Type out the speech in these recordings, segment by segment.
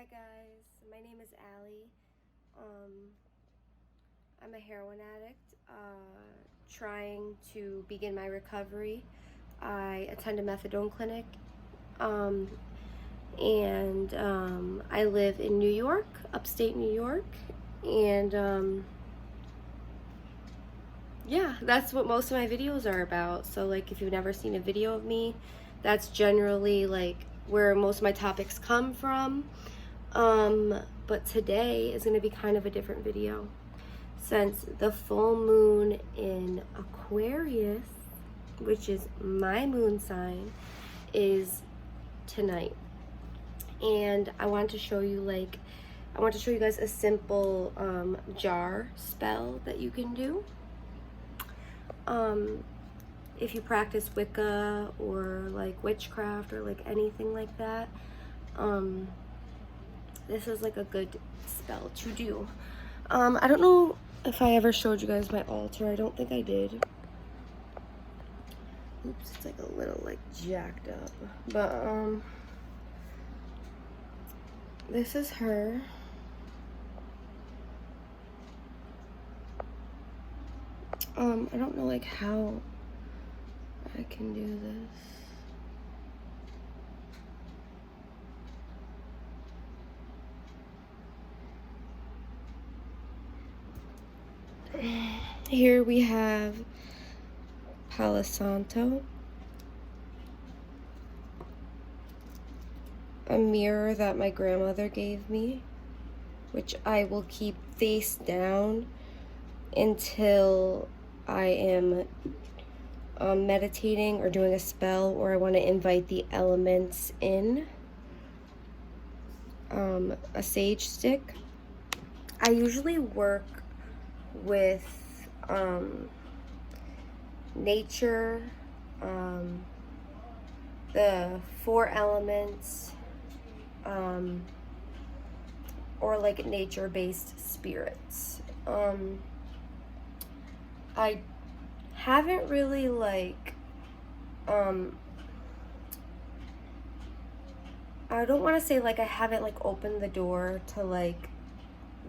Hi guys, my name is Allie. I'm a heroin addict trying to begin my recovery. I attend a methadone clinic and I live in New York, upstate New York, and yeah, that's what most of my videos are about. So like if you've never seen a video of me, that's generally like where most of my topics come from. But today is going to be kind of a different video since the full moon in Aquarius, which is my moon sign, is tonight. And I want to show you guys a simple jar spell that you can do. If you practice Wicca or like witchcraft or like anything like that, this is like a good spell to do. I don't know if I ever showed you guys my altar. I don't think I did. Oops, it's like a little like jacked up. But this is her. I don't know like how I can do this. Here we have Palo Santo, a mirror that my grandmother gave me, which I will keep face down until I am meditating or doing a spell, or I want to invite the elements in. A sage stick. I usually work with nature, the 4 elements, or like nature-based spirits. I haven't really like I don't want to say like I haven't like opened the door to like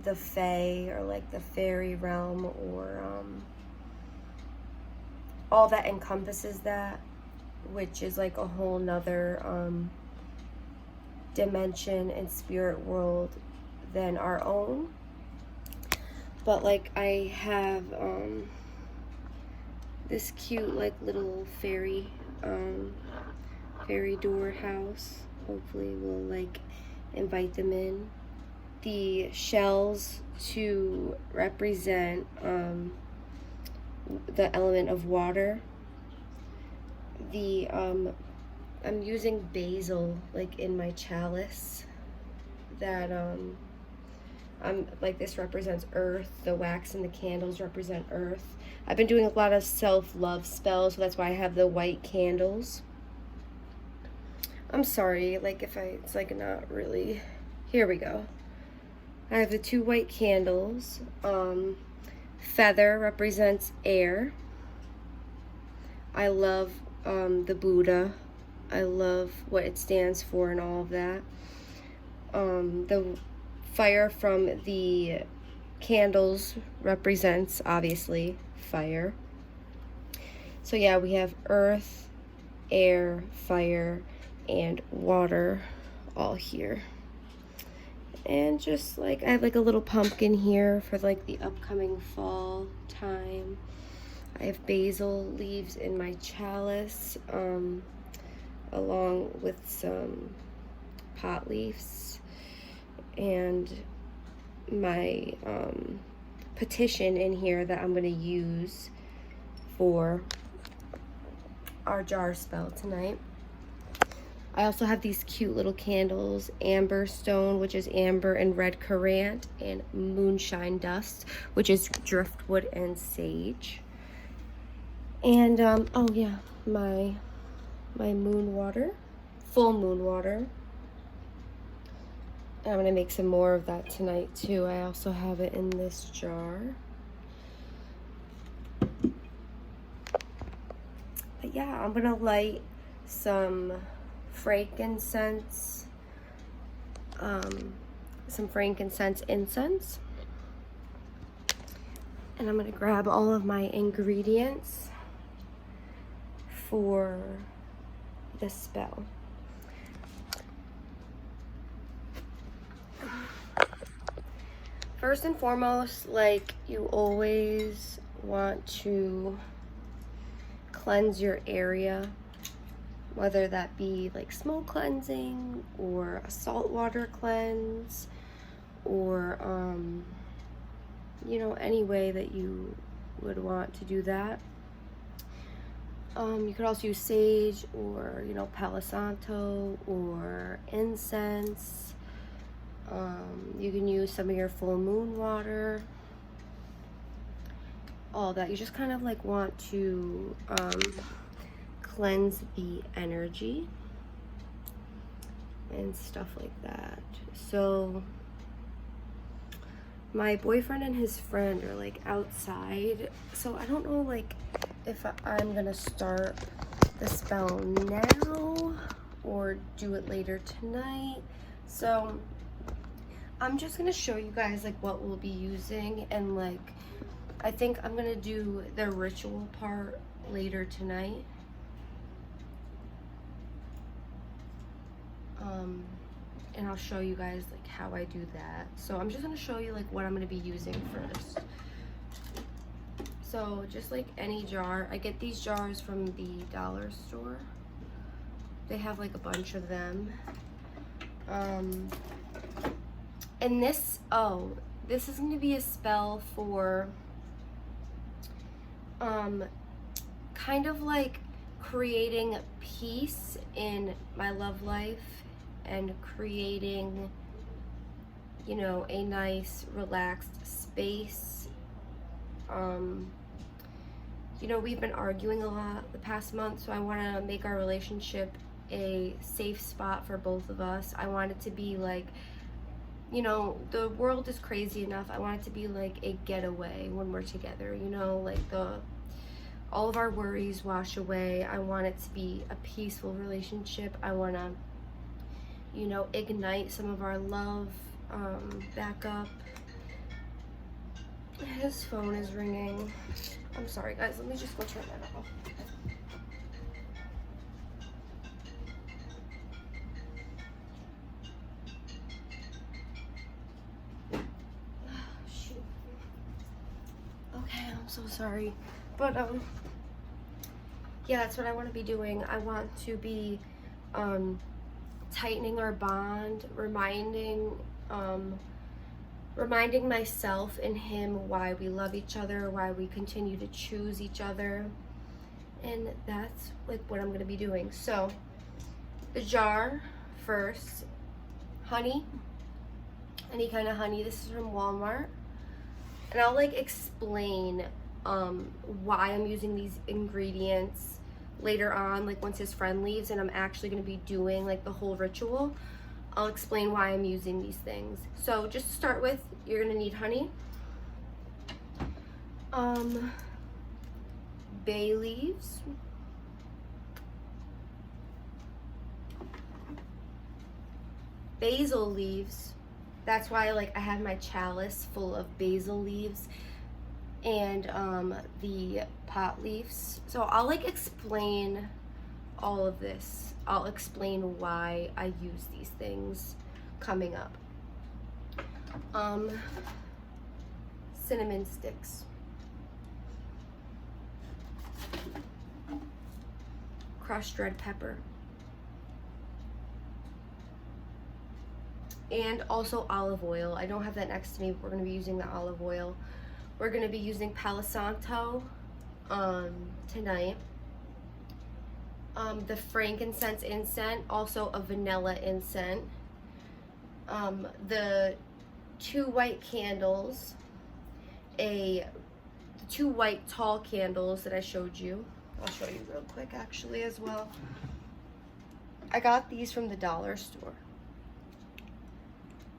the fae or like the fairy realm or all that encompasses that, which is like a whole nother dimension and spirit world than our own. But like I have this cute like little fairy door house. Hopefully we'll like invite them in. The shells to represent the element of water. The I'm using basil like in my chalice. That I'm like, this represents earth. The wax and the candles represent earth. I've been doing a lot of self-love spells, so that's why I have the white candles. I'm sorry, like if it's like not really. Here we go. I have the 2 white candles. Feather represents air. I love the Buddha. I love what it stands for and all of that. The fire from the candles represents, obviously, fire. So yeah, we have earth, air, fire, and water all here. And just like, I have like a little pumpkin here for like the upcoming fall time. I have basil leaves in my chalice, along with some pot leaves, and my petition in here that I'm going to use for our jar spell tonight. I also have these cute little candles, amber stone, which is amber and red currant, and moonshine dust, which is driftwood and sage. And oh yeah, my moon water, full moon water. I'm gonna make some more of that tonight too. I also have it in this jar. But yeah, I'm gonna light some frankincense some frankincense incense. And I'm going to grab all of my ingredients for the spell. First and foremost, like, you always want to cleanse your area, whether that be like smoke cleansing or a saltwater cleanse, or you know, any way that you would want to do that. You could also use sage, or, you know, Palo Santo, or incense. You can use some of your full moon water, all that. You just kind of like want to cleanse the energy and stuff like that. So my boyfriend and his friend are like outside, so I don't know like if I'm gonna start the spell now or do it later tonight. So I'm just gonna show you guys like what we'll be using, and like I think I'm gonna do the ritual part later tonight. And I'll show you guys like how I do that. So I'm just gonna show you like what I'm gonna be using first. So just like any jar, I get these jars from the dollar store. They have like a bunch of them. And this, this is gonna be a spell for kind of like creating peace in my love life, and creating, you know, a nice relaxed space. You know, we've been arguing a lot the past month, so I want to make our relationship a safe spot for both of us. I want it to be like, you know, the world is crazy enough. I want it to be like a getaway when we're together, you know, like all of our worries wash away. I want it to be a peaceful relationship. I want to, you know, ignite some of our love back up. His phone is ringing. I'm sorry guys, let me just go turn that off. Shoot. Okay, I'm so sorry. But yeah, that's what I want to be doing. I want to be tightening our bond, reminding myself and him why we love each other, why we continue to choose each other. And that's like what I'm going to be doing. So the jar first, honey, any kind of honey. This is from Walmart, and I'll like explain why I'm using these ingredients later on, like once his friend leaves and I'm actually going to be doing like the whole ritual. I'll explain why I'm using these things. So just to start with, you're going to need honey, bay leaves, basil leaves. That's why like I have my chalice full of basil leaves, and the pot leaves. So I'll like explain all of this. I'll explain why I use these things coming up. Cinnamon sticks, crushed red pepper, and also olive oil. I don't have that next to me, but we're going to be using the olive oil. We're going to be using Palo Santo tonight. The Frankincense Incense, also a vanilla incense. The 2 white candles, the 2 white tall candles that I showed you. I'll show you real quick actually as well. I got these from the dollar store.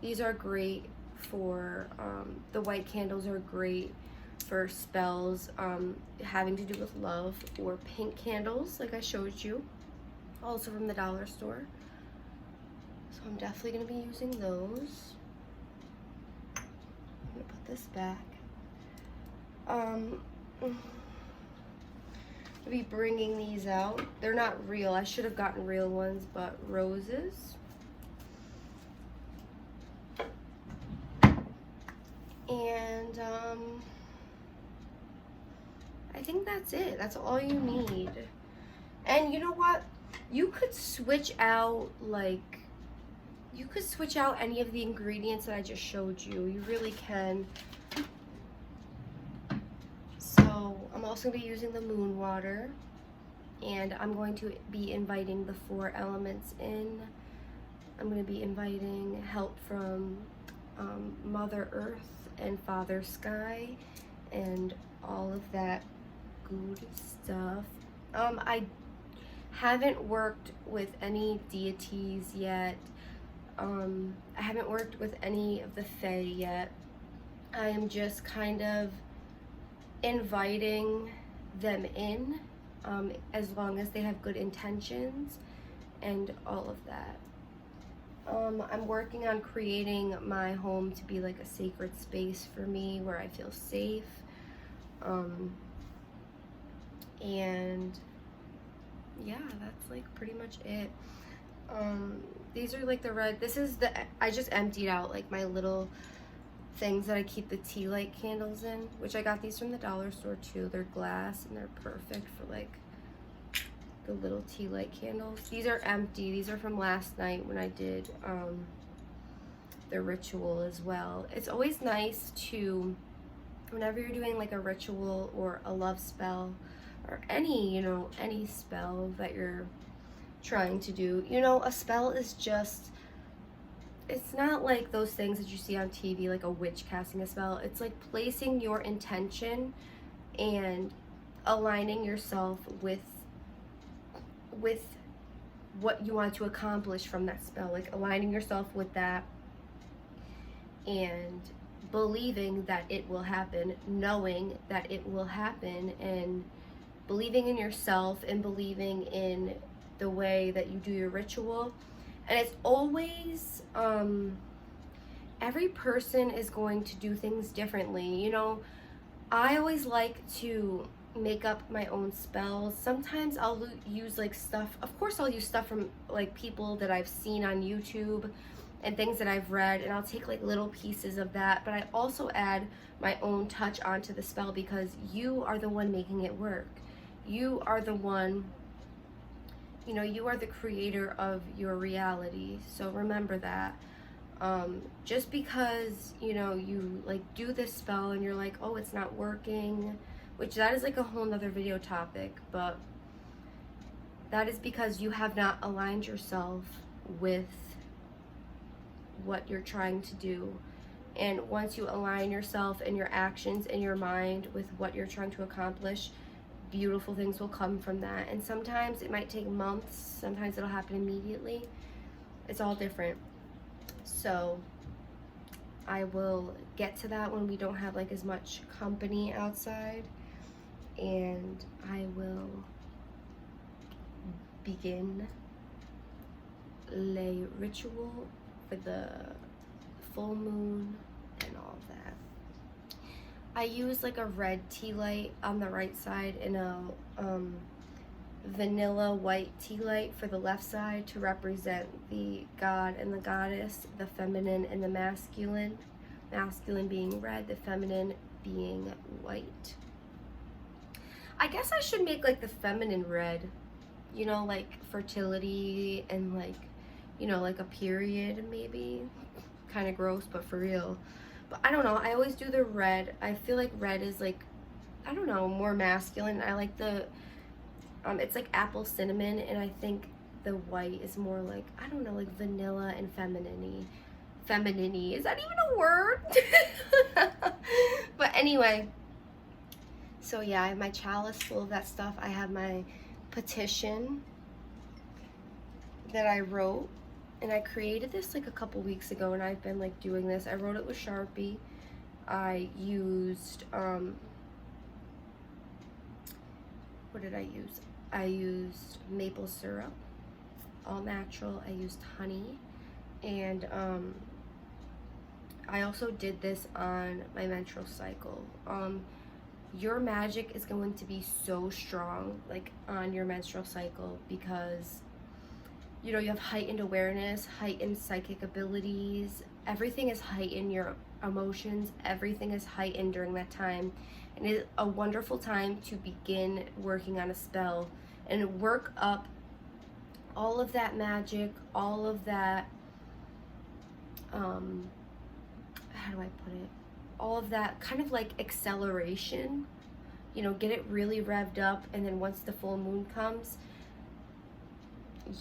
These are great for, the white candles are great for spells having to do with love, or pink candles like I showed you, also from the dollar store. So I'm definitely going to be using those. I'm going to put this back. I'll be bringing these out. They're not real. I should have gotten real ones, but roses. And I think that's it. That's all you need. And you know what? You could switch out, like, you could switch out any of the ingredients that I just showed you. You really can. So I'm also going to be using the moon water. And I'm going to be inviting the 4 elements in. I'm going to be inviting help from Mother Earth and Father Sky and all of that good stuff. I haven't worked with any deities yet. I haven't worked with any of the Fae yet. I am just kind of inviting them in, as long as they have good intentions and all of that. I'm working on creating my home to be like a sacred space for me where I feel safe. And yeah, that's like pretty much it. These are like the red, I just emptied out like my little things that I keep the tea light candles in, which I got these from the dollar store too. They're glass and they're perfect for like the little tea light candles. These are empty. These are from last night when I did the ritual as well. It's always nice to, whenever you're doing like a ritual or a love spell or any, you know, any spell that you're trying to do, you know, a spell is just, it's not like those things that you see on TV, like a witch casting a spell. It's like placing your intention and aligning yourself with what you want to accomplish from that spell, like aligning yourself with that and believing that it will happen, knowing that it will happen, and believing in yourself and believing in the way that you do your ritual. And it's always, every person is going to do things differently. You know, I always like to make up my own spells. Sometimes I'll use like stuff, of course I'll use stuff from like people that I've seen on YouTube and things that I've read, and I'll take like little pieces of that, but I also add my own touch onto the spell because you are the one making it work. You are the one, you know, you are the creator of your reality. So remember that. Just because, you know, you like do this spell and you're like, oh, it's not working, which that is like a whole nother video topic, but that is because you have not aligned yourself with what you're trying to do. And once you align yourself and your actions and your mind with what you're trying to accomplish, beautiful things will come from that. And sometimes it might take months, sometimes it'll happen immediately. It's all different. So I will get to that when we don't have like as much company outside, and I will begin le ritual for the full moon and all of that. I use like a red tea light on the right side and a vanilla white tea light for the left side to represent the god and the goddess, the feminine and the masculine. Masculine being red, the feminine being white. I guess I should make like the feminine red, you know, like fertility and like, you know, like a period maybe. Kind of gross, but for real. But I don't know, I always do the red. I feel like red is like, I don't know, more masculine. I like the, it's like apple cinnamon, and I think the white is more like, I don't know, like vanilla and feminine-y. Feminine-y, is that even a word? But anyway, so yeah, I have my chalice full of that stuff. I have my petition that I wrote, and I created this like a couple weeks ago, and I've been like doing this. I wrote it with Sharpie. I used, what did I use? I used maple syrup, all natural. I used honey, And I also did this on my menstrual cycle. Your magic is going to be so strong, like on your menstrual cycle, because you know, you have heightened awareness, heightened psychic abilities, everything is heightened, your emotions, everything is heightened during that time. And it's a wonderful time to begin working on a spell and work up all of that magic, all of that, how do I put it? All of that kind of like acceleration, you know, get it really revved up, and then once the full moon comes,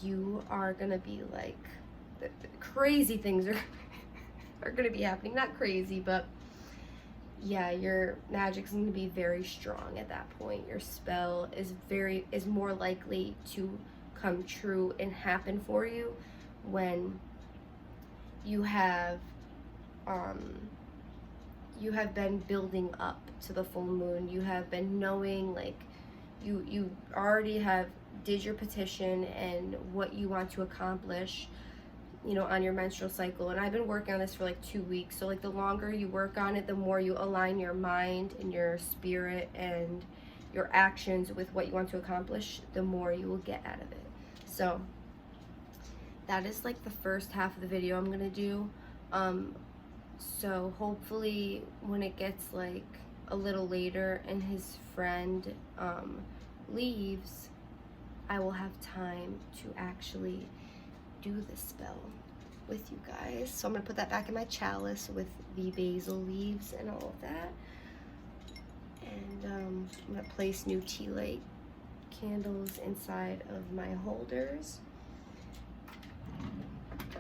you are gonna be like, the crazy things are gonna be happening. Not crazy, but yeah, your magic's gonna be very strong at that point. Your spell is more likely to come true and happen for you when you have been building up to the full moon. You have been knowing, like, you already have did your petition and what you want to accomplish, you know, on your menstrual cycle. And I've been working on this for like 2 weeks. So like the longer you work on it, the more you align your mind and your spirit and your actions with what you want to accomplish, the more you will get out of it. So that is like the first half of the video I'm gonna do. So hopefully when it gets like a little later and his friend leaves, I will have time to actually do the spell with you guys. So I'm gonna put that back in my chalice with the basil leaves and all of that. And I'm gonna place new tea light candles inside of my holders.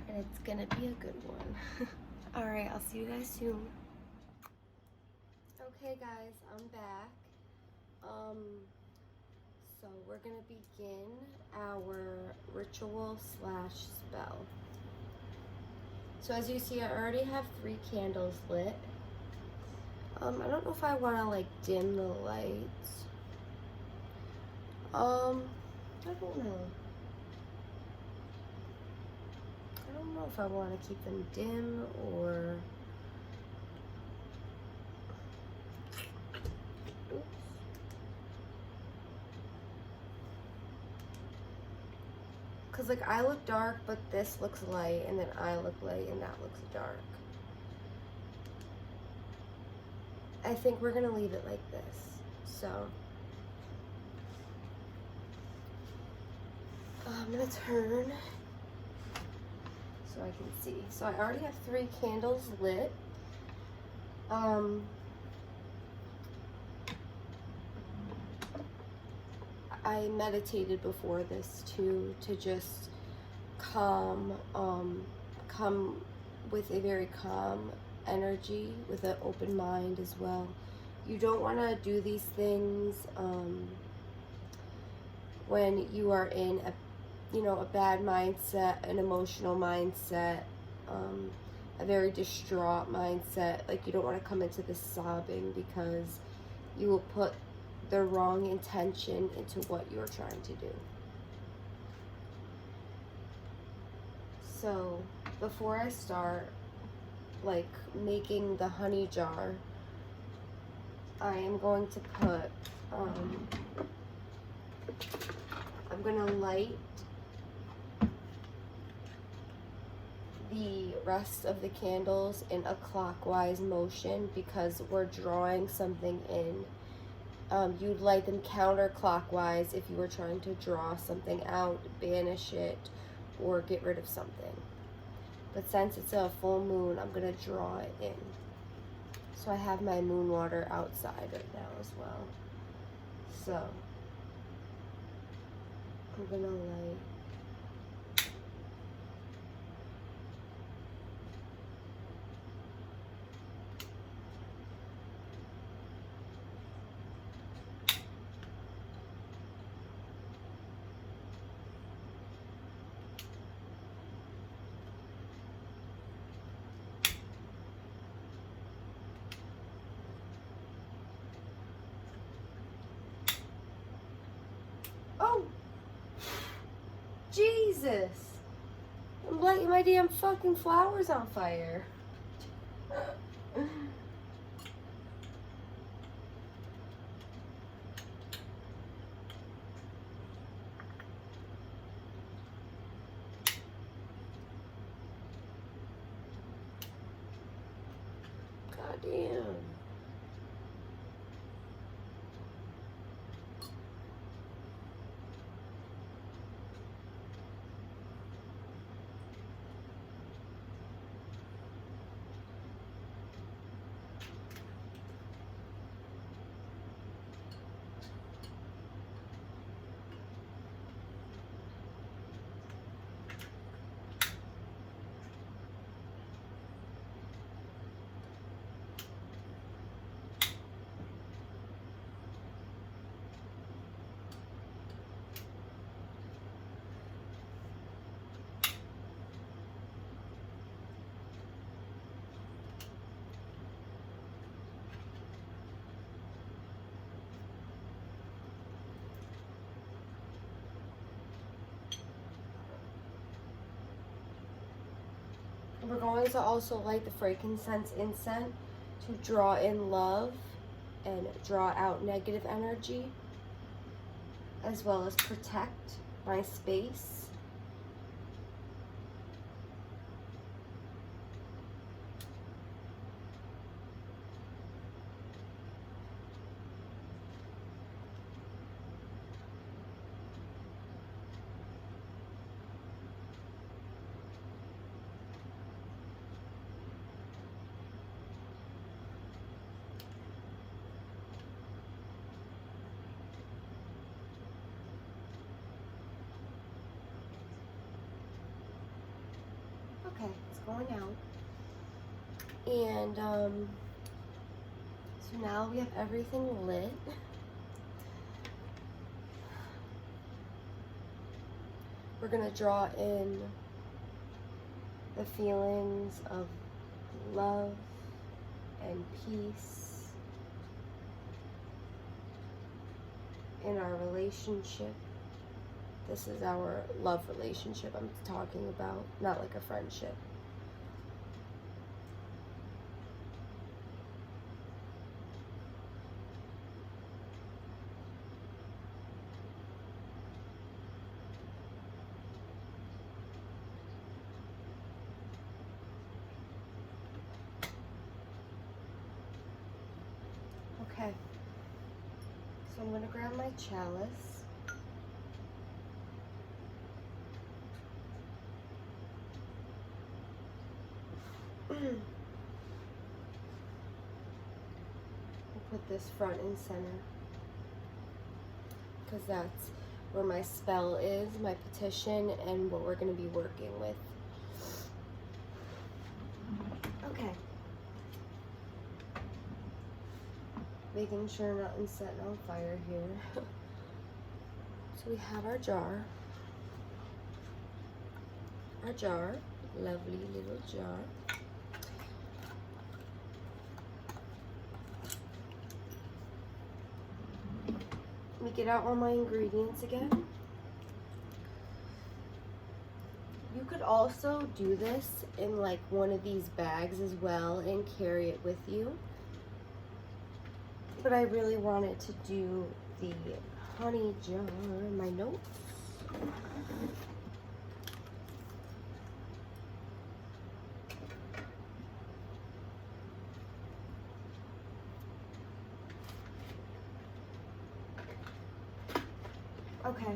And it's gonna be a good one. All right, I'll see you guys soon. Okay guys, I'm back. So we're gonna begin our ritual slash spell. So as you see, I already have 3 candles lit. I don't know if I wanna like dim the lights. I don't know. I don't know if I want to keep them dim or... Oops. Because like I look dark, but this looks light, and then I look light, and that looks dark. I think we're going to leave it like this. So I'm going to turn so I can see. So I already have 3 candles lit. I meditated before this too, to just come with a very calm energy, with an open mind as well. You don't want to do these things when you are in a bad mindset, an emotional mindset, a very distraught mindset. Like, you don't want to come into this sobbing, because you will put the wrong intention into what you're trying to do. So before I start like making the honey jar, I am going to put I'm gonna light the rest of the candles in a clockwise motion, because we're drawing something in. You'd light them counterclockwise if you were trying to draw something out, banish it, or get rid of something. But since it's a full moon, I'm gonna draw it in. So I have my moon water outside right now as well. So I'm gonna light Jesus, I'm lighting my damn fucking flowers on fire. Goddamn. We're going to also light the Frankincense Incense to draw in love and draw out negative energy, as well as protect my space. Okay, it's going out. And so now we have everything lit. We're gonna draw in the feelings of love and peace in our relationship. This is our love relationship I'm talking about, not like a friendship. Okay, so I'm going to grab my chalice. I'll put this front and center because that's where my spell is, my petition, and what we're going to be working with. Okay. Making sure nothing's setting on fire here. So we have our jar. Lovely little jar. Let me get out all my ingredients again. You could also do this in like one of these bags as well and carry it with you. But I really wanted to do the honey jar in my notes. Okay.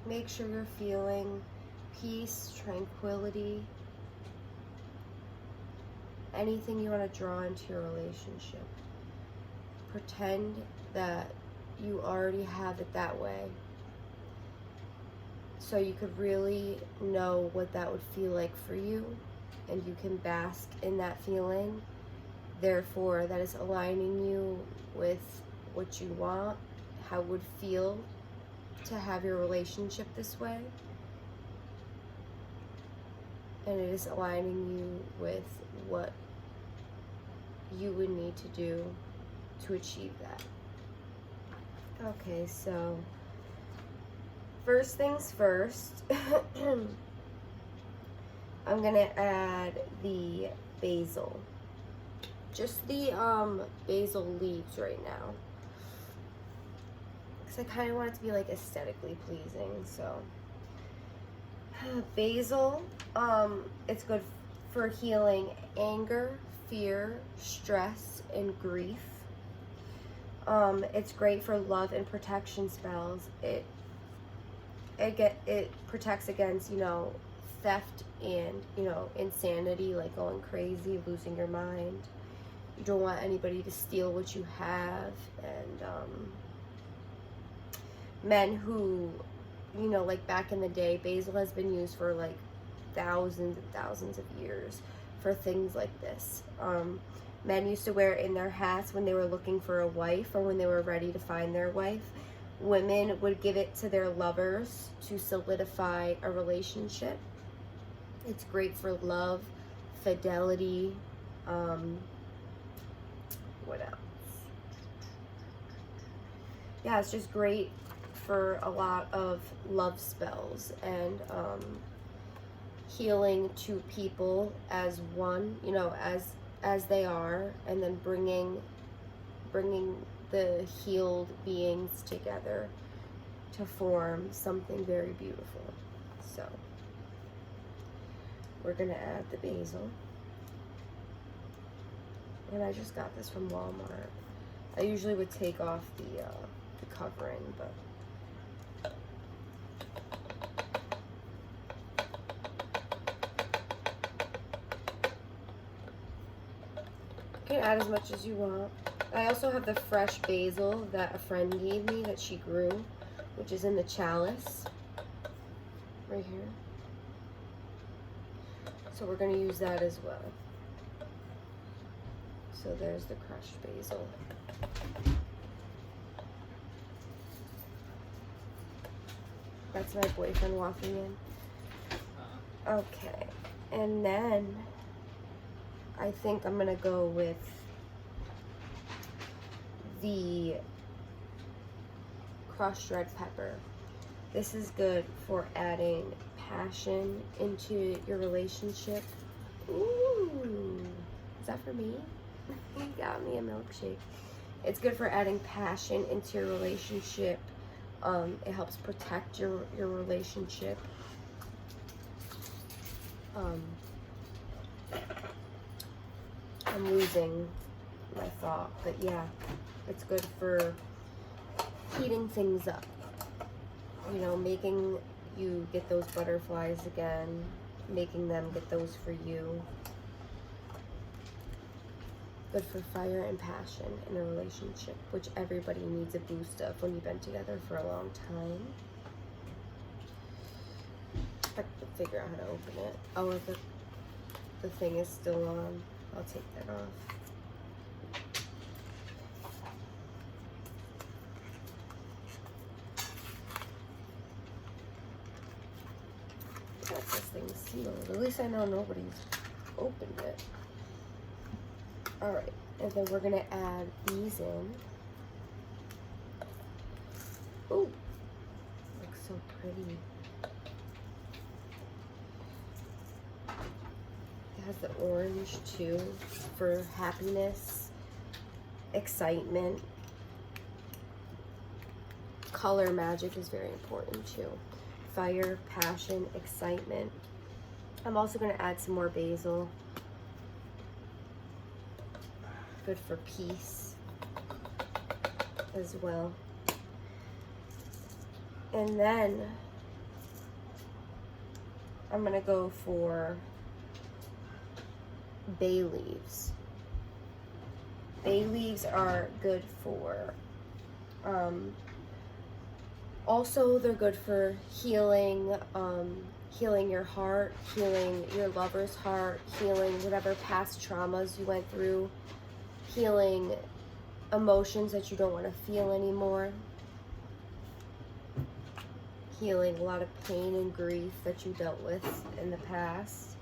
Make sure you're feeling peace, tranquility, anything you want to draw into your relationship. Pretend that you already have it that way, so you could really know what that would feel like for you, and you can bask in that feeling. Therefore, that is aligning you with what you want, how it would feel, to have your relationship this way. And it is aligning you with what you would need to do to achieve that. Okay, so first things first, I'm gonna add the basil. Just the basil leaves right now. Because I kind of want it to be like aesthetically pleasing, so. Basil, it's good for healing anger, fear, stress, and grief. It's great for love and protection spells. It protects against, you know, theft and, you know, insanity, like going crazy, losing your mind. You don't want anybody to steal what you have. And men who, you know, like back in the day, basil has been used for like thousands and thousands of years for things like this. Men used to wear it in their hats when they were looking for a wife or when they were ready to find their wife. Women would give it to their lovers to solidify a relationship. It's great for love, fidelity, what else? Yeah, it's just great for a lot of love spells and healing to people as one, you know, as they are, and then bringing the healed beings together to form something very beautiful. So we're gonna add the basil, and I just got this from Walmart. I usually would take off the covering, but you can add as much as you want. I also have the fresh basil that a friend gave me that she grew, which is in the chalice right here. So we're going to use that as well. So there's the crushed basil. That's my boyfriend walking in. Okay, and then I think I'm gonna go with the crushed red pepper. This is good for adding passion into your relationship. Ooh, is that for me? You got me a milkshake. It's good for adding passion into your relationship. It helps protect your relationship. I'm losing my thought, but yeah, it's good for heating things up. You know, making you get those butterflies again, making them get those for you. Good for fire and passion in a relationship, which everybody needs a boost of when you've been together for a long time. I have to figure out how to open it. Oh, if the thing is still on, I'll take that off. Got this thing sealed. At least I know nobody's opened it. Alright, and then we're gonna add these in. Ooh, looks so pretty. It has the orange too for happiness, excitement. Color magic is very important too. Fire, passion, excitement. I'm also gonna add some more basil. Good for peace as well. And then I'm gonna go for bay leaves. Bay leaves are good for, also they're good for healing, healing your heart, healing your lover's heart, healing whatever past traumas you went through, healing emotions that you don't want to feel anymore. healing a lot of pain and grief that you dealt with in the past.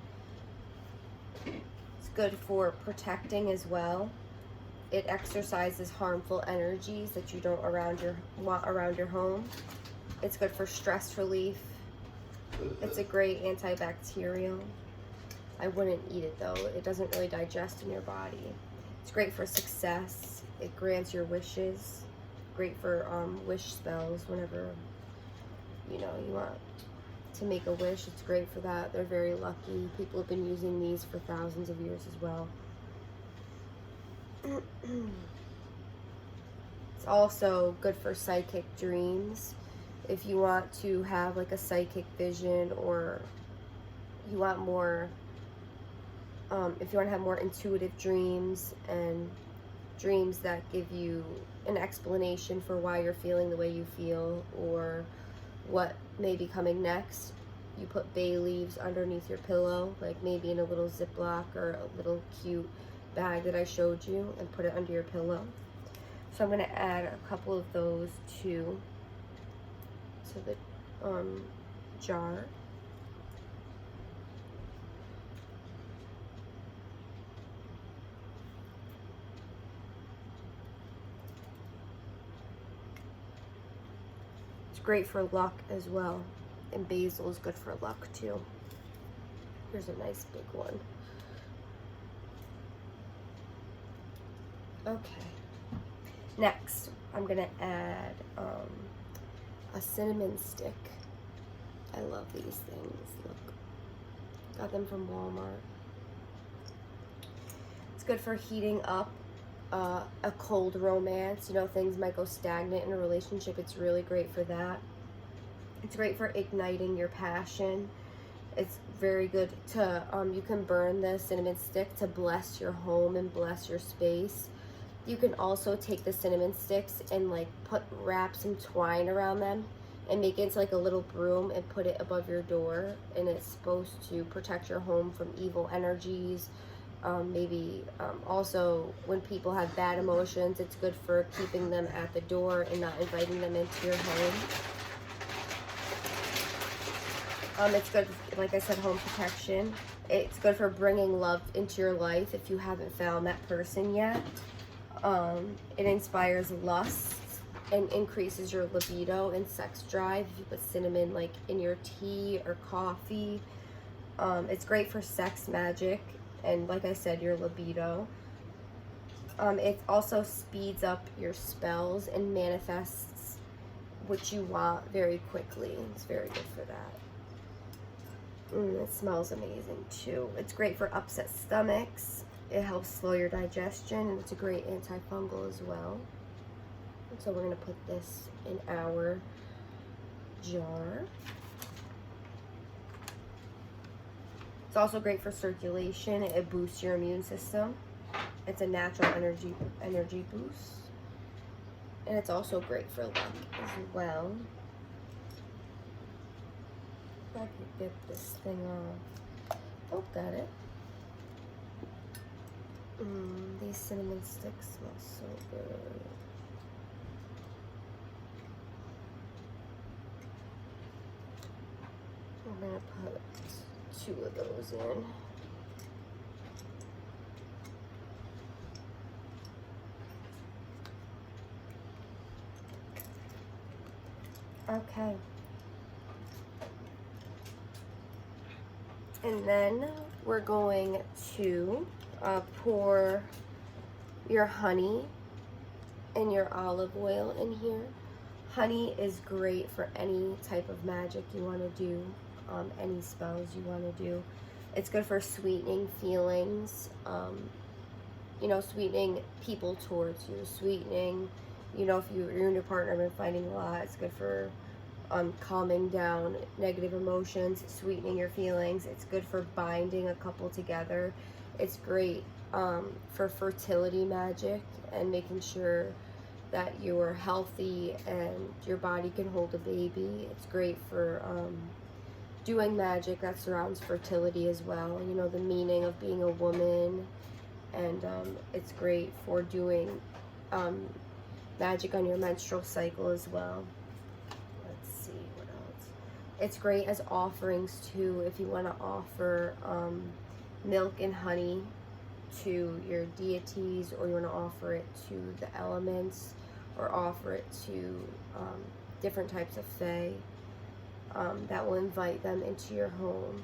It's good for protecting as well. It exorcises harmful energies that you don't want around your home. It's good for stress relief. It's a great antibacterial. I wouldn't eat it though. It doesn't really digest in your body. It's great for success. It grants your wishes. Great for wish spells whenever you want to make a wish. It's great for that. They're very lucky. People have been using these for thousands of years as well. It's also good for psychic dreams. If you want to have like a psychic vision, or you want more, if you want to have more intuitive dreams and dreams that give you an explanation for why you're feeling the way you feel or what may be coming next, you put bay leaves underneath your pillow, like maybe in a little Ziploc or a little cute bag that I showed you, and put it under your pillow. So I'm going to add a couple of those to the jar. It's great for luck as well, and basil is good for luck too. Here's a nice big one. Okay, next I'm gonna add a cinnamon stick. I love these things. Look, got them from Walmart. It's good for heating up a cold romance. You know, things might go stagnant in a relationship. It's really great for that. It's great for igniting your passion. It's very good to, you can burn the cinnamon stick to bless your home and bless your space. You can also take the cinnamon sticks and like wrap some twine around them and make it into like a little broom and put it above your door, and it's supposed to protect your home from evil energies. Maybe also when people have bad emotions, it's good for keeping them at the door and not inviting them into your home. It's good, like I said, home protection. It's good for bringing love into your life if you haven't found that person yet. It inspires lust and increases your libido and sex drive if you put cinnamon like in your tea or coffee. It's great for sex magic and, like I said, your libido. It also speeds up your spells and manifests what you want very quickly. It's very good for that. It smells amazing too. It's great for upset stomachs. It helps slow your digestion, and it's a great antifungal as well. So we're going to put this in our jar. It's also great for circulation. It boosts your immune system. It's a natural energy boost. And it's also great for luck as well. If I could get this thing off. Oh, got it. These cinnamon sticks smell so good. I'm gonna put 2 of those in. Okay. And then we're going to pour your honey and your olive oil in here. Honey is great for any type of magic you want to do, any spells you want to do. It's good for sweetening feelings, you know, sweetening people towards you, sweetening, you know, if you and your partner have been fighting a lot, it's good for calming down negative emotions, sweetening your feelings. It's good for binding a couple together. It's great for fertility magic and making sure that you're healthy and your body can hold a baby. It's great for doing magic that surrounds fertility as well, you know, the meaning of being a woman. And it's great for doing magic on your menstrual cycle as well. Let's see what else. It's great as offerings too, if you want to offer milk and honey to your deities, or you want to offer it to the elements, or offer it to different types of fae. That will invite them into your home.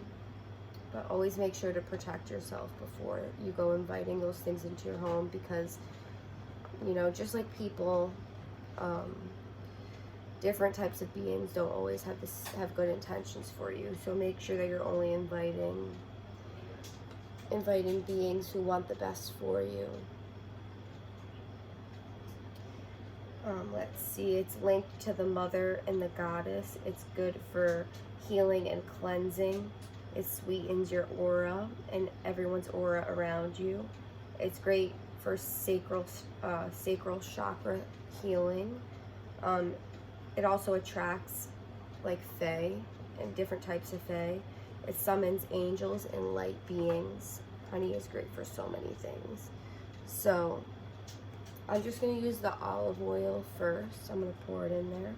But always make sure to protect yourself before you go inviting those things into your home, because, you know, just like people, different types of beings don't always have good intentions for you. So make sure that you're only inviting beings who want the best for you. Let's see, it's linked to the mother and the goddess. It's good for healing and cleansing. It sweetens your aura and everyone's aura around you. It's great for sacral chakra healing. It also attracts like fae and different types of fae. It summons angels and light beings. Honey is great for so many things. So I'm just going to use the olive oil first. I'm going to pour it in there.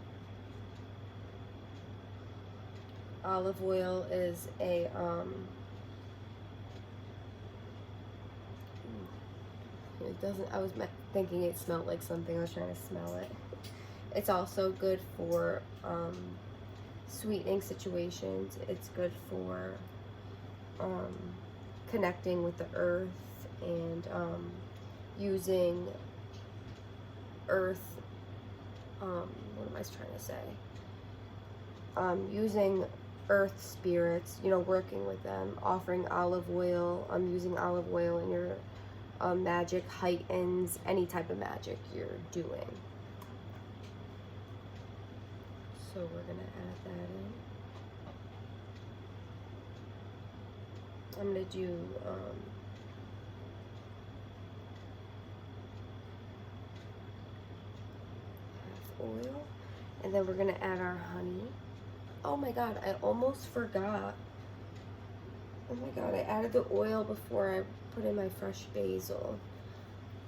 Olive oil is a it doesn't, I was thinking it smelled like something. I was trying to smell it. It's also good for sweetening situations. It's good for connecting with the earth and using earth, what am I trying to say? Using earth spirits, you know, working with them, offering olive oil, using olive oil in your magic heightens any type of magic you're doing. So we're gonna add that in. I'm gonna do half oil, and then we're gonna add our honey. Oh my god, I almost forgot. Oh my god, I added the oil before I put in my fresh basil.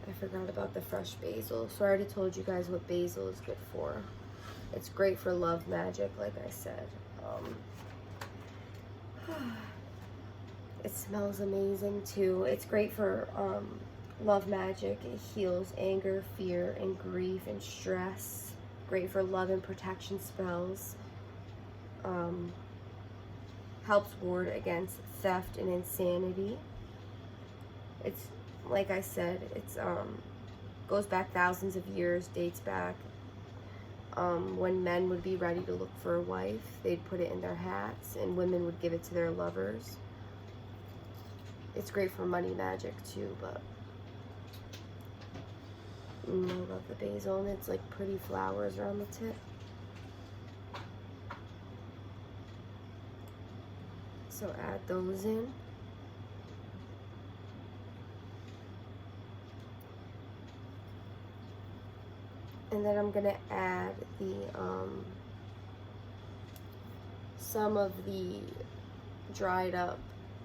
I forgot about the fresh basil. So I already told you guys what basil is good for. It's great for love magic, like I said. It smells amazing too. It's great for love magic. It heals anger, fear, and grief and stress. Great for love and protection spells. Helps ward against theft and insanity. It's, like I said, it's goes back thousands of years, dates back. When men would be ready to look for a wife, they'd put it in their hats, and women would give it to their lovers. It's great for money magic too, but I love the basil, and it's like pretty flowers around the tip. So add those in. And then I'm gonna add the some of the dried up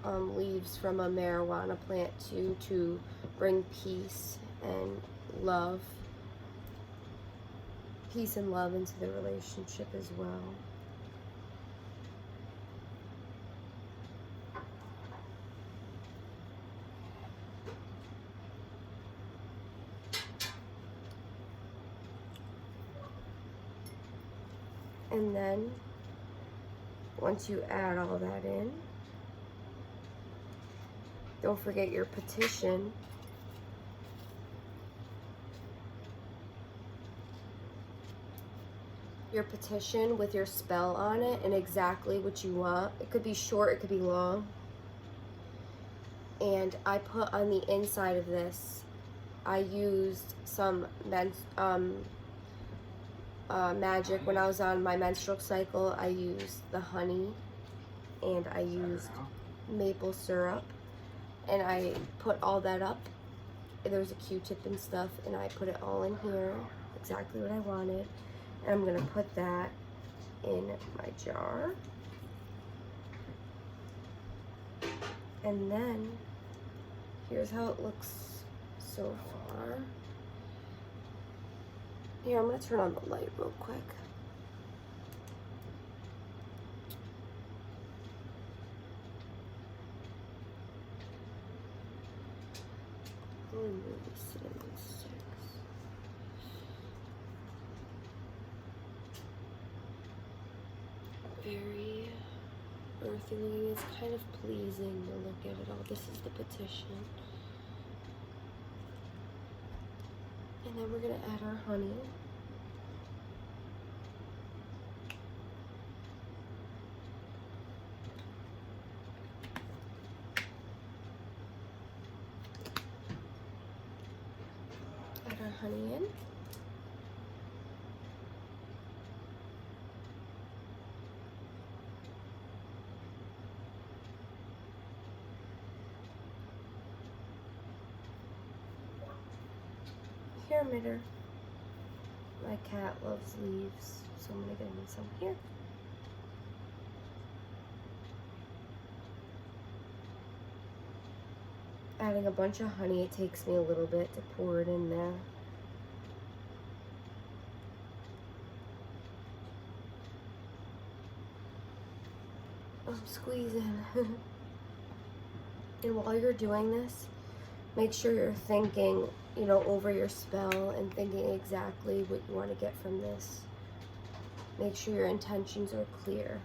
leaves from a marijuana plant too, to bring peace and love. Peace and love into the relationship as well. And then, once you add all that in, don't forget your petition. Your petition with your spell on it and exactly what you want. It could be short, it could be long. And I put on the inside of this, I used some magic. When I was on my menstrual cycle, I used the honey and I used maple syrup, and I put all that up. There was a Q-tip and stuff, and I put it all in here, exactly what I wanted. And I'm gonna put that in my jar. And then here's how it looks so far. Here, I'm gonna turn on the light real quick. Going with the cinnamon sticks. Very earthy looking. It's kind of pleasing to look at it all. This is the Petition. And then we're going to add our honey. Add our honey in. Here, Mitter. My cat loves leaves, so I'm gonna get him some here. Adding a bunch of honey, it takes me a little bit to pour it in there. I'm squeezing. And while you're doing this, make sure you're thinking, you know, over your spell and thinking exactly what you want to get from this. Make sure your intentions are clear.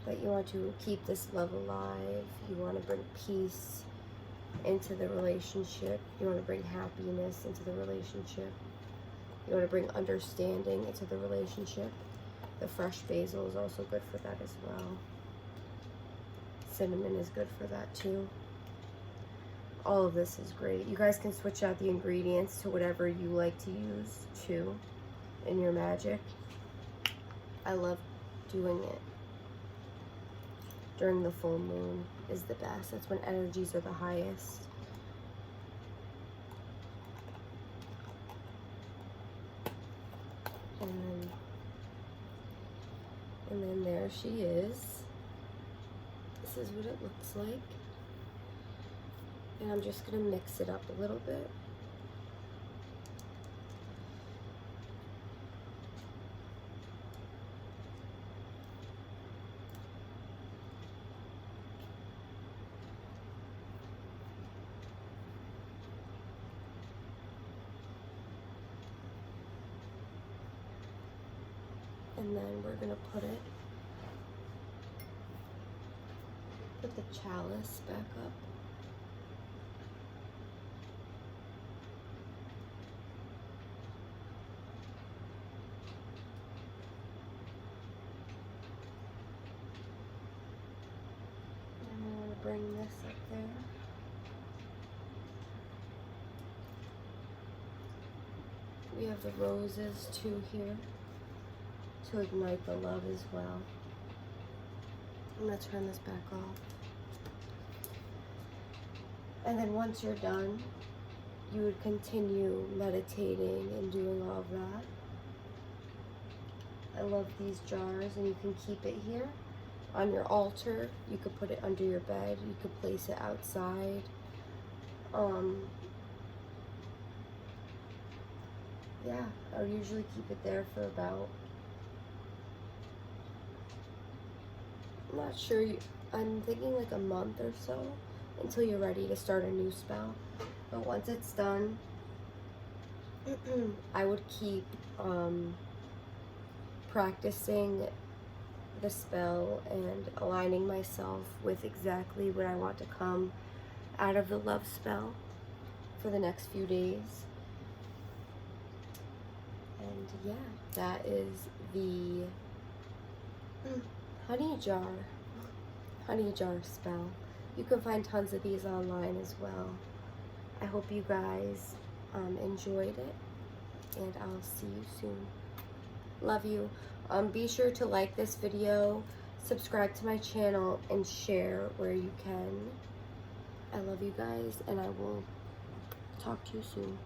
That you want to keep this love alive. You want to bring peace into the relationship. You want to bring happiness into the relationship. You want to bring understanding into the relationship. The fresh basil is also good for that as well. Cinnamon is good for that too. All of this is great. You guys can switch out the ingredients to whatever you like to use too in your magic. I love doing it during the full moon is the best. That's when energies are the highest. And then there she is. This is what it looks like. And I'm just gonna mix it up a little bit. And then we're gonna put the chalice back up. And I'm gonna bring this up there. We have the roses too here to ignite the love as well. I'm gonna turn this back off. And then once you're done, you would continue meditating and doing all of that. I love these jars, and you can keep it here on your altar. You could put it under your bed. You could place it outside. Yeah, I would usually keep it there for about, I'm not sure, I'm thinking like a month or so until you're ready to start a new spell. But once it's done, I would keep practicing the spell and aligning myself with exactly what I want to come out of the love spell for the next few days. And yeah, that is the honey jar spell. You can find tons of these online as well. I hope you guys enjoyed it, and I'll see you soon. Love you. Be sure to like this video, subscribe to my channel, and share where you can. I love you guys, and I will talk to you soon.